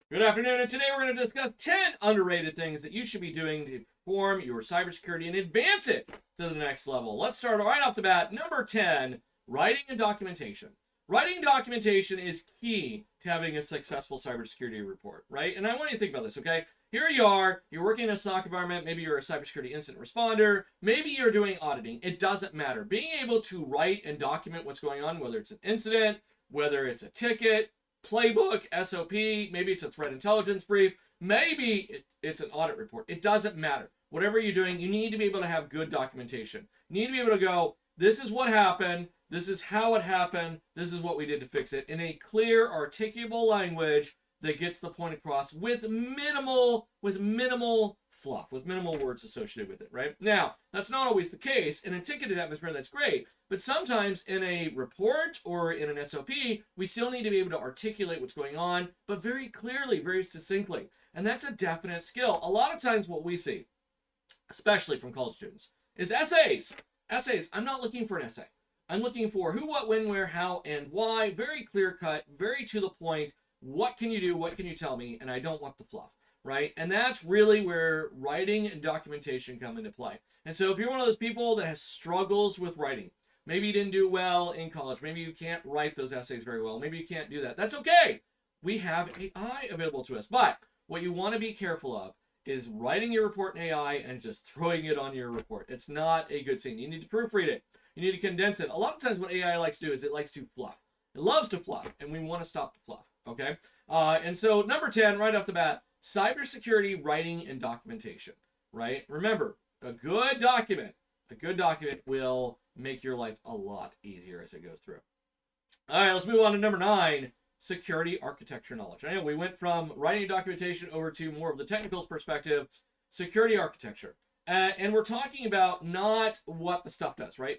Good afternoon, and today we're going to discuss 10 underrated things that you should be doing to perform your cybersecurity and advance it to the next level. Let's start right off the bat. Number 10, writing and documentation. Writing documentation is key to having a successful cybersecurity report, right? And I want you to think about this, okay? Here you are, you're working in a SOC environment, maybe you're a cybersecurity incident responder, maybe you're doing auditing. It doesn't matter. Being able to write and document what's going on, whether it's an incident, whether it's a ticket, playbook, SOP, maybe it's a threat intelligence brief, maybe it's an audit report. It doesn't matter. Whatever you're doing, you need to be able to have good documentation. You need to be able to go, this is what happened, this is how it happened, this is what we did to fix it, in a clear, articulable language that gets the point across with minimal fluff, with minimal words associated with it, right? Now, that's not always the case. In a ticketed atmosphere, that's great. But sometimes in a report or in an SOP, we still need to be able to articulate what's going on, but very clearly, very succinctly. And that's a definite skill. A lot of times what we see, especially from college students, is essays. Essays. I'm not looking for an essay. I'm looking for who, what, when, where, how, and why. Very clear cut, very to the point. What can you do? What can you tell me? And I don't want the fluff, right? And that's really where writing and documentation come into play. And so if you're one of those people that has struggles with writing, maybe you didn't do well in college, maybe you can't write those essays very well, maybe you can't do that, that's okay. We have AI available to us. But what you want to be careful of is writing your report in AI and just throwing it on your report. It's not a good thing. You need to proofread it. You need to condense it. A lot of times what AI likes to do is it likes to fluff. It loves to fluff, and we want to stop the fluff, okay? And so number 10, right off the bat, cybersecurity writing and documentation, right? Remember, a good document will make your life a lot easier as it goes through. All right, let's move on to number 9, security architecture knowledge. I know we went from writing documentation over to more of the technicals perspective, security architecture. And we're talking about not what the stuff does, right?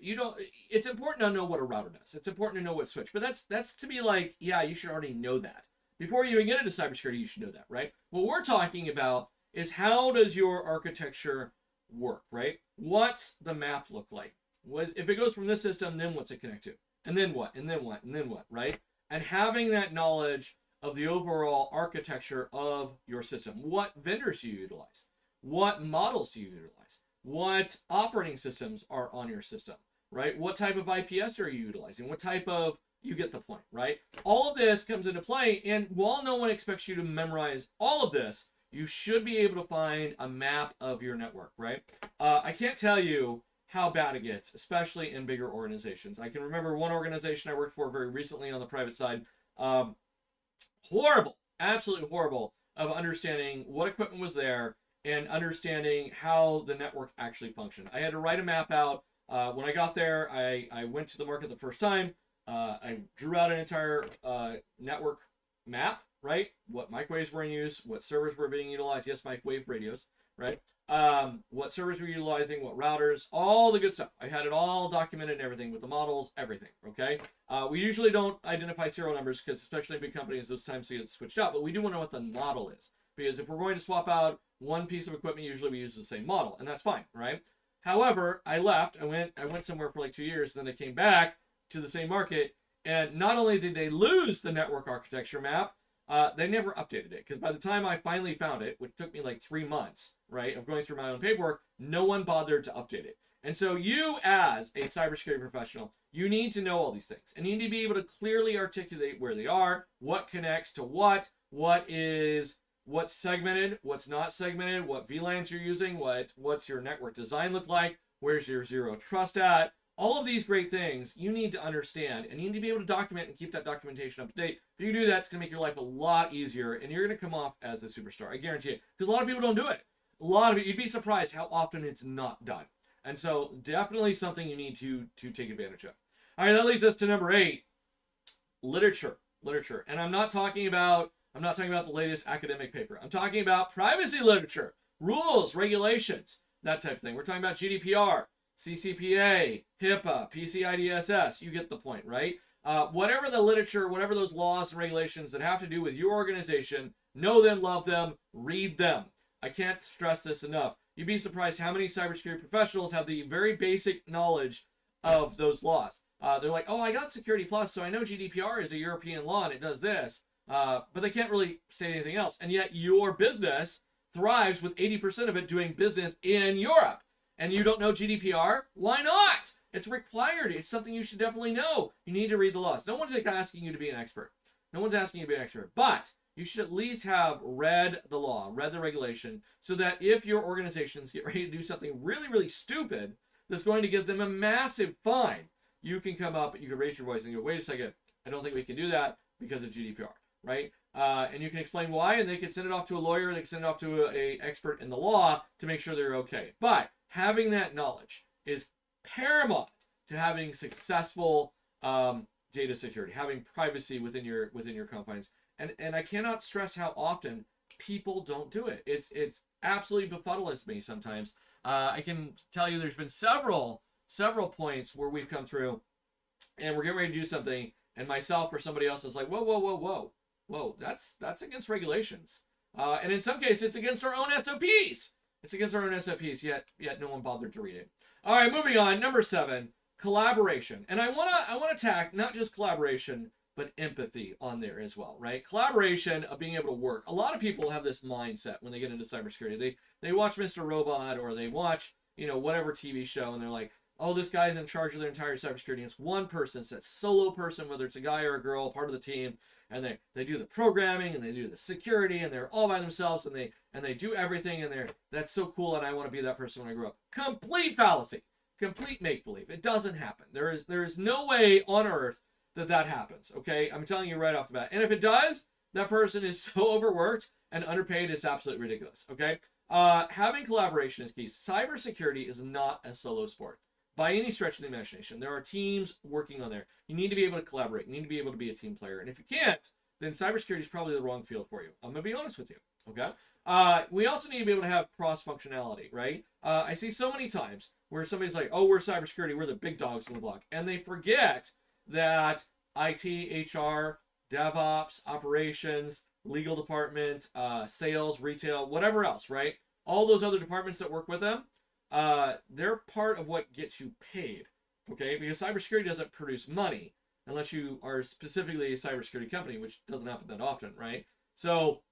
It's important to know what a router does. It's important to know what switch, but that's to be like, yeah, you should already know that. Before you even get into cybersecurity, you should know that, right? What we're talking about is how does your architecture work, right? What's the map look like? If it goes from this system, then what's it connect to? And then what? And then what? And then what, right? And having that knowledge of the overall architecture of your system. What vendors do you utilize? What models do you utilize? What operating systems are on your system, right? What type of IPS are you utilizing? What type of, you get the point, right? All of this comes into play, and while no one expects you to memorize all of this, you should be able to find a map of your network, right? I can't tell you how bad it gets, especially in bigger organizations. I can remember one organization I worked for very recently on the private side. Horrible, absolutely horrible of understanding what equipment was there and understanding how the network actually functioned. I had to write a map out. When I got there, I went to the market the first time. I drew out an entire network map, right? What microwaves were in use, what servers were being utilized. Yes, microwave radios, right? What servers were utilizing, what routers, all the good stuff. I had it all documented and everything with the models, everything, okay? We usually don't identify serial numbers because especially in big companies, those times they get switched out, but we do want to know what the model is. Because if we're going to swap out one piece of equipment, usually we use the same model, and that's fine, right? However, I left, I went somewhere for like 2 years, and then I came back to the same market, and not only did they lose the network architecture map, they never updated it. Because by the time I finally found it, which took me like 3 months, right, of going through my own paperwork, no one bothered to update it. And so you, as a cybersecurity professional, you need to know all these things. And you need to be able to clearly articulate where they are, what connects to what's segmented, what's not segmented, what VLANs you're using, what's your network design look like, where's your zero trust at. All of these great things you need to understand, and you need to be able to document and keep that documentation up to date. If you do that, it's going to make your life a lot easier, and you're going to come off as a superstar. I guarantee it. Because a lot of people don't do it. You'd be surprised how often it's not done. And so definitely something you need to take advantage of. All right, that leads us to number 8, literature. And I'm not talking about the latest academic paper. I'm talking about privacy literature, rules, regulations, that type of thing. We're talking about GDPR, CCPA, HIPAA, PCI-DSS. You get the point, right? Whatever the literature, whatever those laws and regulations that have to do with your organization, know them, love them, read them. I can't stress this enough. You'd be surprised how many cybersecurity professionals have the very basic knowledge of those laws. They're like, oh, I got Security Plus, so I know GDPR is a European law and it does this. but they can't really say anything else. And yet your business thrives with 80% of it doing business in Europe. And you don't know GDPR? Why not? It's required. It's something you should definitely know. You need to read the laws. No one's asking you to be an expert. No one's asking you to be an expert. But you should at least have read the law, read the regulation, so that if your organizations get ready to do something really, really stupid that's going to give them a massive fine, you can come up, you can raise your voice and go, wait a second, I don't think we can do that because of GDPR, right? And you can explain why, and they can send it off to a lawyer, they can send it off to a expert in the law to make sure they're okay. But having that knowledge is paramount to having successful data security, having privacy within your confines. And I cannot stress how often people don't do it. It's absolutely befuddles me sometimes. I can tell you there's been several points where we've come through and we're getting ready to do something, and myself or somebody else is like, whoa, that's against regulations. And in some cases, it's against our own SOPs. It's against our own SOPs, yet no one bothered to read it. All right, moving on. Number 7, collaboration. And I wanna tack not just collaboration, but empathy on there as well, right? Collaboration of being able to work. A lot of people have this mindset when they get into cybersecurity. They watch Mr. Robot, or they watch, whatever TV show, and they're like, oh, this guy's in charge of their entire cybersecurity. It's one person, it's that solo person, whether it's a guy or a girl, part of the team, and they do the programming and they do the security, and they're all by themselves, and they do everything, and that's so cool, and I want to be that person when I grow up. Complete fallacy, complete make-believe. It doesn't happen. There is no way on earth that happens, okay? I'm telling you right off the bat. And if it does, that person is so overworked and underpaid, it's absolutely ridiculous, okay? Having collaboration is key. Cybersecurity is not a solo sport by any stretch of the imagination. There are teams working on there. You need to be able to collaborate. You need to be able to be a team player. And if you can't, then cybersecurity is probably the wrong field for you. I'm going to be honest with you, okay? We also need to be able to have cross-functionality, right? I see so many times where somebody's like, oh, we're cybersecurity, we're the big dogs in the block. And they forget that IT, HR, DevOps, operations, legal department, sales, retail, whatever else, right? All those other departments that work with them, they're part of what gets you paid, okay? Because cybersecurity doesn't produce money unless you are specifically a cybersecurity company, which doesn't happen that often, right? So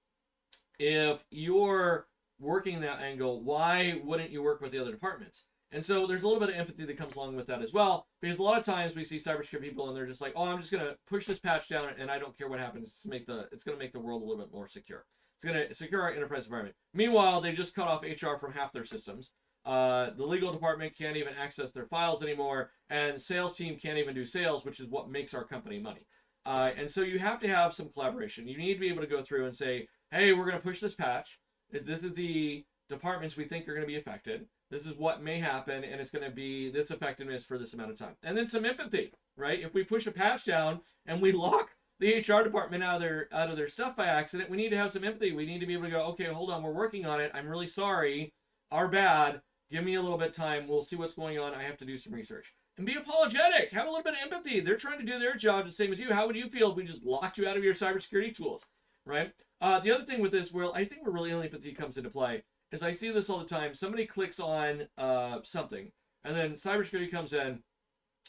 if you're working that angle, why wouldn't you work with the other departments? And so there's a little bit of empathy that comes along with that as well, because a lot of times we see cybersecurity people and they're just like, oh, I'm just going to push this patch down and I don't care what happens. It's going to make the world a little bit more secure. It's going to secure our enterprise environment. Meanwhile, they just cut off HR from half their systems. The legal department can't even access their files anymore, and sales team can't even do sales, which is what makes our company money. And so you have to have some collaboration. You need to be able to go through and say, hey, we're going to push this patch. This is the departments we think are going to be affected. This is what may happen, and it's going to be this effectiveness for this amount of time. And then some empathy, right? If we push a patch down and we lock the HR department out of their stuff by accident, we need to have some empathy. We need to be able to go, okay, hold on, we're working on it. I'm really sorry. Our bad. Give me a little bit of time. We'll see what's going on. I have to do some research. And be apologetic. Have a little bit of empathy. They're trying to do their job the same as you. How would you feel if we just locked you out of your cybersecurity tools, right? The other thing with this, where I think where really only empathy comes into play, is I see this all the time. Somebody clicks on something, and then cybersecurity comes in,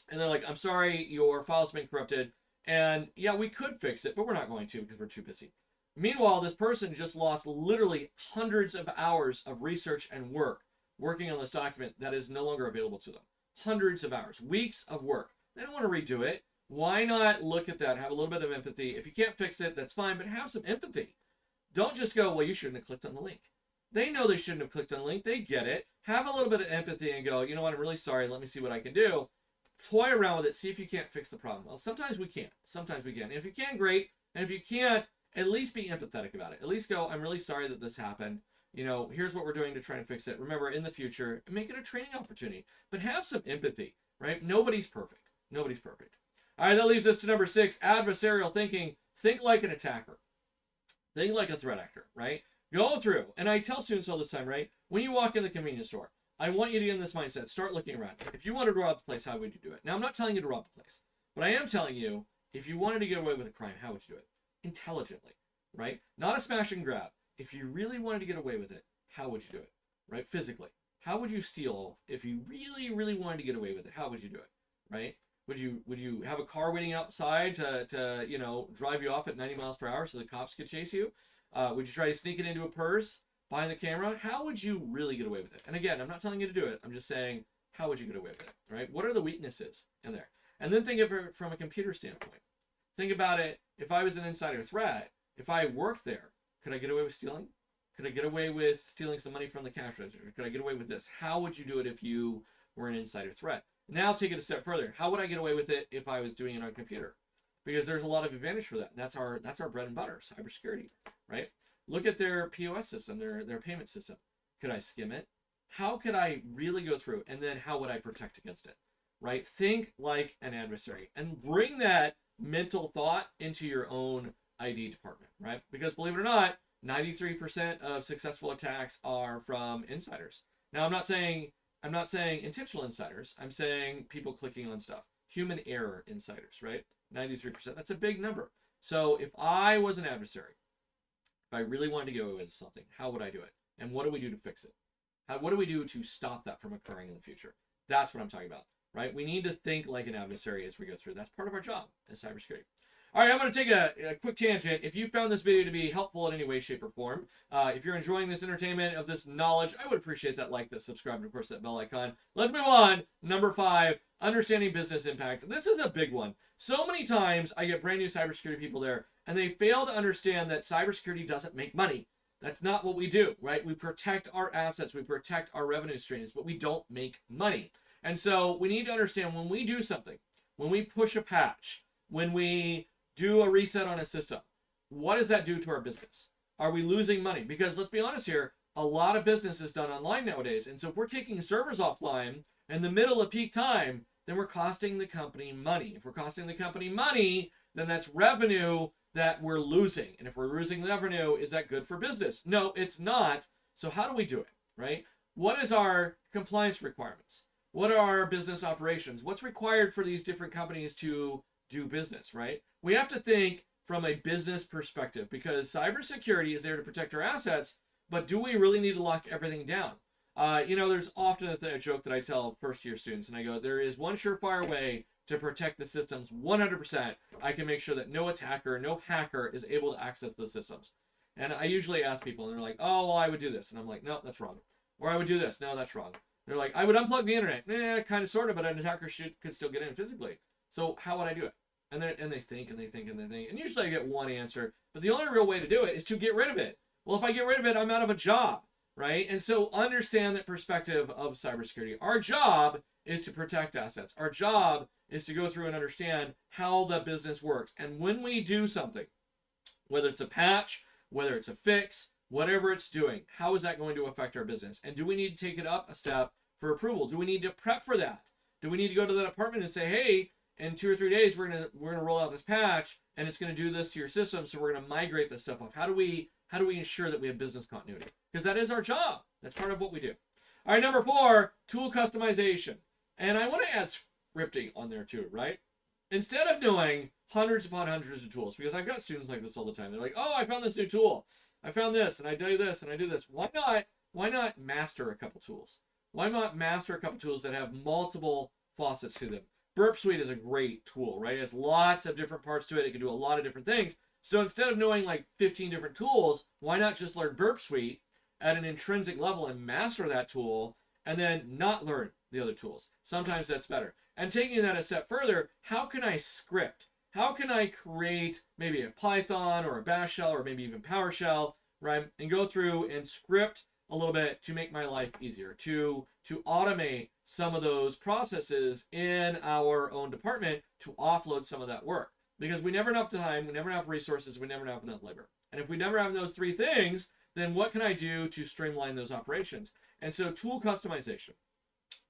and they're like, I'm sorry, your file's been corrupted. And yeah, we could fix it, but we're not going to because we're too busy. Meanwhile, this person just lost literally hundreds of hours of research and work working on this document that is no longer available to them. Hundreds of hours, weeks of work. They don't want to redo it. Why not look at that, have a little bit of empathy? If you can't fix it, that's fine, but have some empathy. Don't just go, well, you shouldn't have clicked on the link. They know they shouldn't have clicked on the link. They get it. Have a little bit of empathy and go, you know what, I'm really sorry. Let me see what I can do. Toy around with it. See if you can't fix the problem. Well, sometimes we can't. Sometimes we can. And if you can, great. And if you can't, at least be empathetic about it. At least go, I'm really sorry that this happened. Here's what we're doing to try and fix it. Remember, in the future, make it a training opportunity. But have some empathy, right? Nobody's perfect. Nobody's perfect. All right, that leaves us to number 6, adversarial thinking. Think like an attacker. Think like a threat actor, right? Go through. And I tell students all this time, right? When you walk in the convenience store, I want you to get in this mindset. Start looking around. If you wanted to rob the place, how would you do it? Now, I'm not telling you to rob the place. But I am telling you, if you wanted to get away with a crime, how would you do it? Intelligently, right? Not a smash and grab. If you really wanted to get away with it, how would you do it, right? Physically. How would you steal if you really, really wanted to get away with it? How would you do it, right? Would you have a car waiting outside to drive you off at 90 miles per hour so the cops could chase you? Would you try to sneak it into a purse behind the camera? How would you really get away with it? And again, I'm not telling you to do it. I'm just saying, how would you get away with it, right? What are the weaknesses in there? And then think of it from a computer standpoint. Think about it. If I was an insider threat, if I worked there, could I get away with stealing? Could I get away with stealing some money from the cash register? Could I get away with this? How would you do it if you were an insider threat? Now take it a step further. How would I get away with it if I was doing it on a computer? Because there's a lot of advantage for that. And that's our bread and butter, cybersecurity, right? Look at their POS system, their payment system. Could I skim it? How could I really go through? And then how would I protect against it, right? Think like an adversary and bring that mental thought into your own ID department, right? Because believe it or not, 93% of successful attacks are from insiders. Now, I'm not saying intentional insiders. I'm saying people clicking on stuff. Human error insiders, right? 93%. That's a big number. So if I was an adversary, if I really wanted to get away with something, how would I do it? And what do we do to fix it? What do we do to stop that from occurring in the future? That's what I'm talking about, right? We need to think like an adversary as we go through. That's part of our job as cybersecurity. All right, I'm going to take a quick tangent. If you found this video to be helpful in any way, shape, or form, if you're enjoying this entertainment of this knowledge, I would appreciate that like, that subscribe, and of course that bell icon. Let's move on. Number 5, understanding business impact. This is a big one. So many times I get brand new cybersecurity people there, and they fail to understand that cybersecurity doesn't make money. That's not what we do, right? We protect our assets, we protect our revenue streams, but we don't make money. And so we need to understand when we do something, when we push a patch, when we do a reset on a system, what does that do to our business? Are we losing money? Because let's be honest here, a lot of business is done online nowadays. And so if we're kicking servers offline in the middle of peak time, then we're costing the company money. If we're costing the company money, then that's revenue that we're losing. And if we're losing revenue, is that good for business? No, it's not. So how do we do it, right? What is our compliance requirements? What are our business operations? What's required for these different companies to do business, right? We have to think from a business perspective because cybersecurity is there to protect our assets, but do we really need to lock everything down? There's often a joke that I tell first-year students, and I go, there is one surefire way to protect the systems 100%. I can make sure that no attacker, no hacker is able to access those systems. And I usually ask people, and they're like, oh, well, I would do this. And I'm like, no, that's wrong. Or I would do this. No, that's wrong. They're like, I would unplug the internet. Kind of, sort of, but an attacker could still get in physically. So how would I do it? And they think, and they think, and they think. And usually I get one answer. But the only real way to do it is to get rid of it. Well, if I get rid of it, I'm out of a job, right? And so understand that perspective of cybersecurity. Our job is to protect assets. Our job is to go through and understand how the business works. And when we do something, whether it's a patch, whether it's a fix, whatever it's doing, how is that going to affect our business? And do we need to take it up a step for approval? Do we need to prep for that? Do we need to go to the department and say, hey, in 2 or 3 days, we're gonna roll out this patch, and it's gonna do this to your system, so we're gonna migrate this stuff off. How do we ensure that we have business continuity? Because that is our job. That's part of what we do. All right, number 4, tool customization. And I want to add scripting on there too, right? Instead of knowing hundreds upon hundreds of tools, because I've got students like this all the time. They're like, oh, I found this new tool. I found this, and I do this, and I do this. Why not master a couple tools? Why not master a couple tools that have multiple faucets to them? Burp Suite is a great tool, right? It has lots of different parts to it. It can do a lot of different things. So instead of knowing like 15 different tools, why not just learn Burp Suite at an intrinsic level and master that tool and then not learn the other tools? Sometimes that's better. And taking that a step further, how can I script? How can I create maybe a Python or a Bash shell or maybe even PowerShell, right? And go through and script a little bit to make my life easier, to automate some of those processes in our own department to offload some of that work. Because we never have enough time, we never have resources, we never have enough labor. And if we never have those 3 things, then what can I do to streamline those operations? And so tool customization,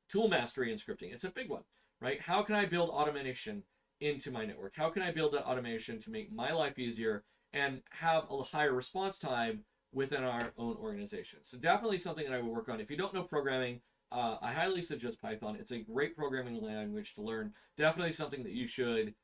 tool mastery and scripting, it's a big one, right? How can I build automation into my network? How can I build that automation to make my life easier and have a higher response time within our own organization? So definitely something that I would work on. If you don't know programming, I highly suggest Python. It's a great programming language to learn. Definitely something that you should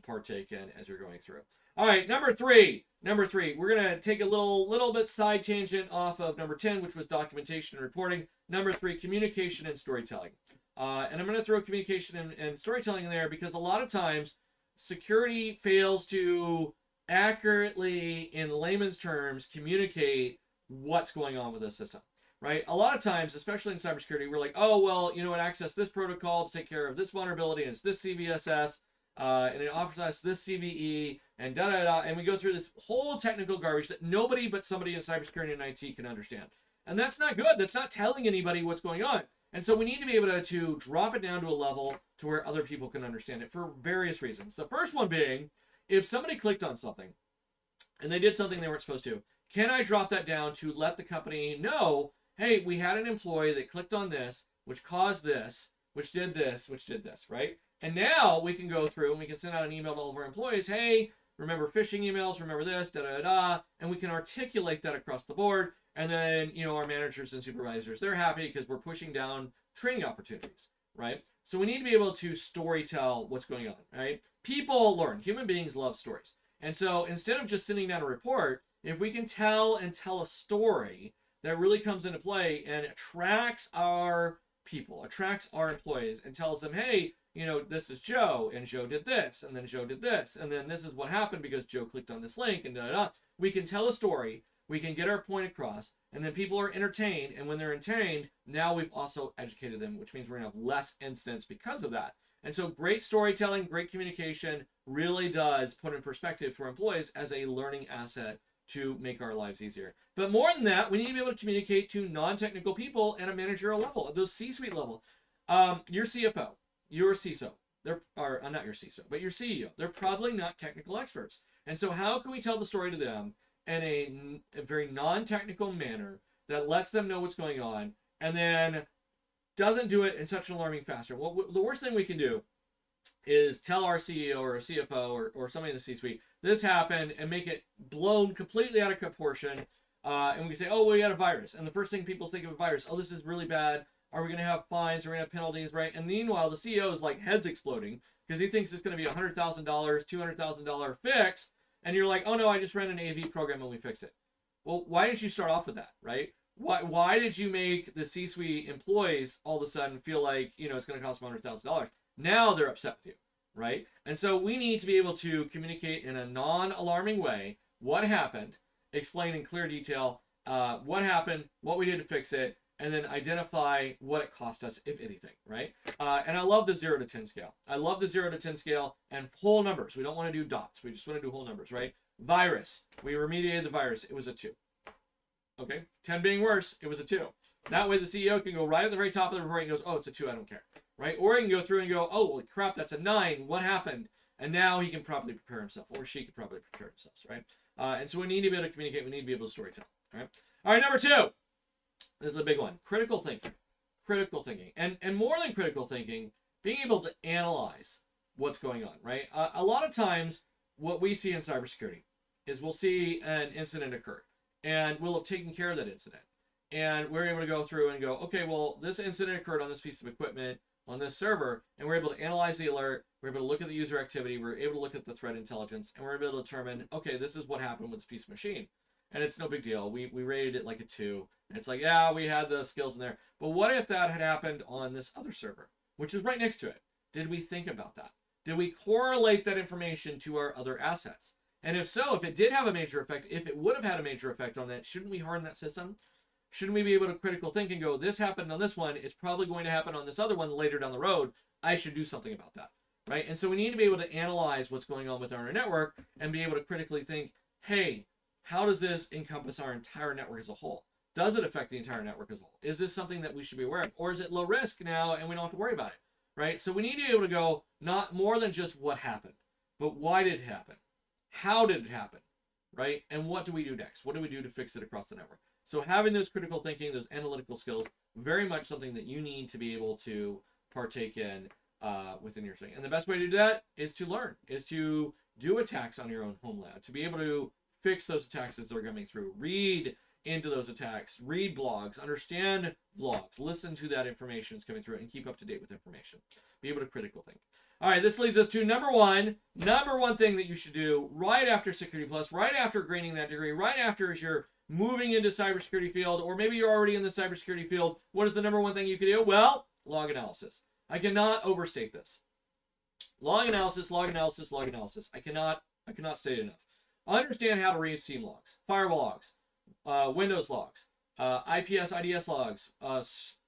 partake in as you're going through. All right, number three. We're gonna take a little bit side tangent off of number 10, which was documentation and reporting. Number 3, communication and storytelling. And I'm going to throw communication and storytelling in there because a lot of times security fails to accurately, in layman's terms, communicate what's going on with the system, right? A lot of times, especially in cybersecurity, we're like, oh, well, you know, it accessed this protocol to take care of this vulnerability, and it's this CVSS, and it offers us this CVE, and da-da-da, and we go through this whole technical garbage that nobody but somebody in cybersecurity and IT can understand. And that's not good. That's not telling anybody what's going on. And so we need to be able to drop it down to a level to where other people can understand it for various reasons. The first one being, if somebody clicked on something and they did something they weren't supposed to, can I drop that down to let the company know, hey, we had an employee that clicked on this, which caused this, which did this, right? And now we can go through and we can send out an email to all of our employees, hey, remember phishing emails, remember this, da-da-da-da, and we can articulate that across the board. And then, you know, our managers and supervisors, they're happy because we're pushing down training opportunities, right? So we need to be able to storytell what's going on, right? People learn. Human beings love stories. And so instead of just sending down a report, if we can tell a story that really comes into play and attracts our people, attracts our employees, and tells them, hey, you know, this is Joe, and Joe did this, and then Joe did this, and then this is what happened because Joe clicked on this link, and da-da-da. We can tell a story, we can get our point across, and then people are entertained, and when they're entertained, now we've also educated them, which means we're going to have less incidents because of that. And so great storytelling, great communication really does put in perspective for employees as a learning asset to make our lives easier. But more than that, we need to be able to communicate to non-technical people at a managerial level, at those C-suite level. Your CFO, your CISO, not your CISO, but your CEO, they're probably not technical experts. And so how can we tell the story to them in a very non-technical manner that lets them know what's going on and then doesn't do it in such an alarming fashion? Well, the worst thing we can do is tell our CEO or a CFO or somebody in the C-suite, this happened, and make it blown completely out of proportion. And we can say, oh, well, we had a virus. And the first thing people think of a virus, oh, this is really bad. Are we going to have fines? Are we going to have penalties, right? And meanwhile, the CEO is like heads exploding because he thinks it's going to be a $100,000, $200,000 fix. And you're like, oh, no, I just ran an AV program and we fixed it. Well, why didn't you start off with that, right? Why did you make the C-suite employees all of a sudden feel like, you know, it's going to cost them $100,000? Now they're upset with you, right? And so we need to be able to communicate in a non-alarming way what happened, explain in clear detail what happened, what we did to fix it, and then identify what it cost us, if anything, right? And I love the 0 to 10 scale. I love the 0 to 10 scale and whole numbers. We don't want to do dots. We just want to do whole numbers, right? Virus. We remediated the virus. It was a 2. Okay? 10 being worse, it was a 2. That way the CEO can go right at the very top of the report and goes, oh, it's a 2, I don't care, right? Or he can go through and go, oh, well, crap, that's a 9. What happened? And now he can properly prepare himself, or she can properly prepare themselves, right? And so we need to be able to communicate. We need to be able to storytell, all right? All right, number 2. This is a big one. Critical thinking. Critical thinking. And more than critical thinking, being able to analyze what's going on, right? A lot of times, what we see in cybersecurity is we'll see an incident occur, and we'll have taken care of that incident. And we're able to go through and go, okay, well, this incident occurred on this piece of equipment, on this server, and we're able to analyze the alert, we're able to look at the user activity, we're able to look at the threat intelligence, and we're able to determine, okay, this is what happened with this piece of machine. And it's no big deal. We rated it like a 2. And it's like, yeah, we had the skills in there. But what if that had happened on this other server, which is right next to it? Did we think about that? Did we correlate that information to our other assets? And if so, if it did have a major effect, if it would have had a major effect on that, shouldn't we harden that system? Shouldn't we be able to critical think and go, this happened on this one, it's probably going to happen on this other one later down the road. I should do something about that, right? And so we need to be able to analyze what's going on with our network and be able to critically think, hey, how does this encompass our entire network as a whole? Does it affect the entire network as a whole? Is this something that we should be aware of? Or is it low risk now and we don't have to worry about it, right? So we need to be able to go not more than just what happened, but why did it happen? How did it happen, right? And what do we do next? What do we do to fix it across the network? So having those critical thinking, those analytical skills, very much something that you need to be able to partake in within your thing. And the best way to do that is to learn, is to do attacks on your own home lab, to be able to fix those attacks as they're coming through, read into those attacks, read blogs, understand blogs, listen to that information that's coming through, and keep up to date with information. Be able to critical think. All right, this leads us to number one thing that you should do right after Security Plus, right after gaining that degree, right after as you're moving into cybersecurity field, or maybe you're already in the cybersecurity field. What is the number one thing you can do? Well, log analysis. I cannot overstate this. Log analysis, log analysis, log analysis. I cannot state it enough. Understand how to read SIEM logs, firewall logs, Windows logs, IPS, IDS logs,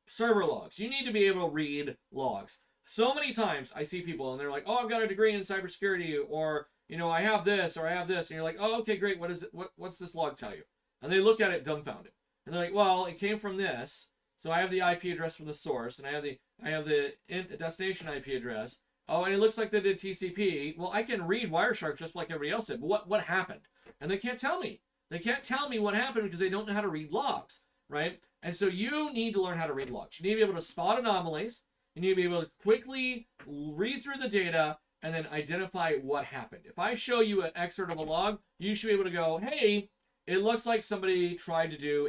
server logs. You need to be able to read logs. So many times I see people and they're like, oh, I've got a degree in cybersecurity, or, you know, I have this, or I have this. And you're like, oh, okay, great. What is it? What's this log tell you? And they look at it dumbfounded. And they're like, well, it came from this. So I have the IP address from the source, and I have the destination IP address. Oh, and it looks like they did TCP. Well, I can read Wireshark just like everybody else did. But what happened? And they can't tell me. They can't tell me what happened because they don't know how to read logs, right? And so you need to learn how to read logs. You need to be able to spot anomalies. You need to be able to quickly read through the data and then identify what happened. If I show you an excerpt of a log, you should be able to go, hey, it looks like somebody tried to do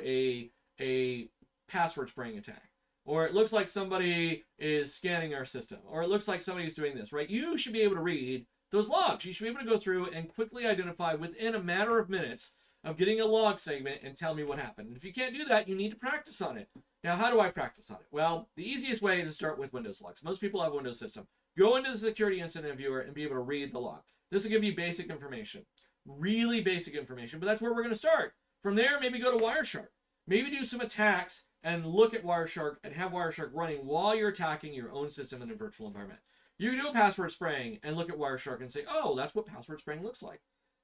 a password spraying attack. Or it looks like somebody is scanning our system. Or it looks like somebody's doing this, right? You should be able to read those logs. You should be able to go through and quickly identify within a matter of minutes of getting a log segment and tell me what happened. And if you can't do that, you need to practice on it. Now, how do I practice on it? Well, the easiest way is to start with Windows logs. Most people have a Windows system. Go into the security incident viewer and be able to read the log. This will give you basic information. Really basic information, but that's where we're going to start. From there, maybe go to Wireshark. Maybe do some attacks and look at Wireshark and have Wireshark running while you're attacking your own system in a virtual environment. You can do a password spraying and look at Wireshark and say, oh, that's what password spraying looks like.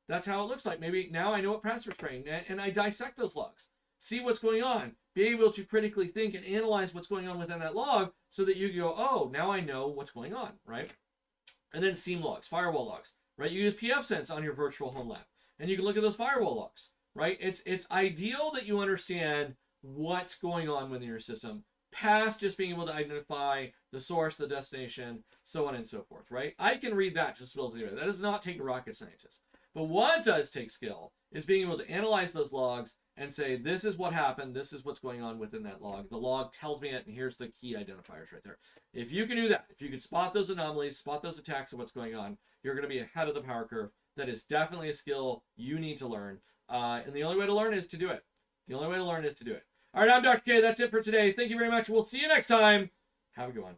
That's how it looks like. Maybe now I know what password spraying, and I dissect those logs. See what's going on. Be able to critically think and analyze what's going on within that log so that you can go, oh, now I know what's going on, right? And then SIEM logs, firewall logs, right? You use pfSense on your virtual home lab, and you can look at those firewall logs, right? It's ideal that you understand what's going on within your system, past just being able to identify the source, the destination, so on and so forth, right? I can read that just as well as anybody. That does not take a rocket scientist. But what does take skill is being able to analyze those logs and say, this is what happened, this is what's going on within that log. The log tells me it, and here's the key identifiers right there. If you can do that, if you can spot those anomalies, spot those attacks of what's going on, you're going to be ahead of the power curve. That is definitely a skill you need to learn. And the only way to learn is to do it. The only way to learn is to do it. All right, I'm Dr. K. That's it for today. Thank you very much. We'll see you next time. Have a good one.